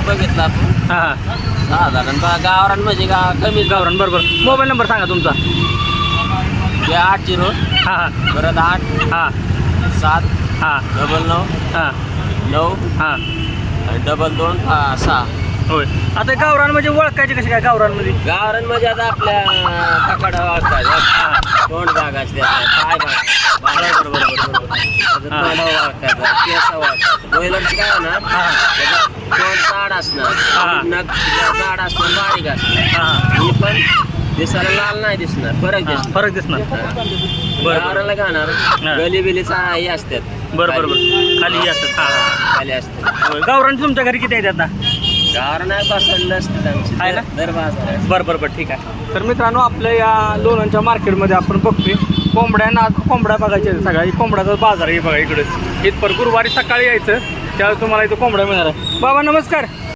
बघितला आपण. हां साधारण गावरान म्हणजे कमी गावरान बरोबर. मोबाईल नंबर सांगा तुमचा. 80 हां हां परत 8 हां 7 हां 99 हां 9 हां 22 6. होय. आता गावरान म्हणजे ओळखायचे कसे काय गावरानमध्ये? गावरान म्हणजे आता आपल्या पकडा वागतात, तोंड भाग असते, पाय भाग असतात, बरोबर बरोबर बरोबर. तोंड वागतात, केस वागतात. ब्रॉयलरचं काय होणार, त्याचं तोंड जाड असणार, नख जाड असणार, बारीक असणार. हां ही पण दिसायला लाल नाही दिसणार, फरक दिसणार. बरं गावराला घालणार गली बिलीचा हे असतात. बरं बरोबर. खाली असतात. हां हां खाली असतात. गावरान तुमच्या घरी किती आहेत आता? गावरान आहे बसवलेलं असतात आमची आहे ना? दर बाजार. बरं बरं बरं ठीक आहे. तर मित्रांनो आपल्या या लोणंदच्या मार्केटमध्ये आपण बघतोय कोंबड्या बघायच्या आहेत सगळ्या. कोंबड्याचा बाजार आहे बघा इकडे. इथपर गुरुवारी सकाळी यायचं त्यावेळेस तुम्हाला इथं कोंबड्या मिळणार आहे. बाबा नमस्कार.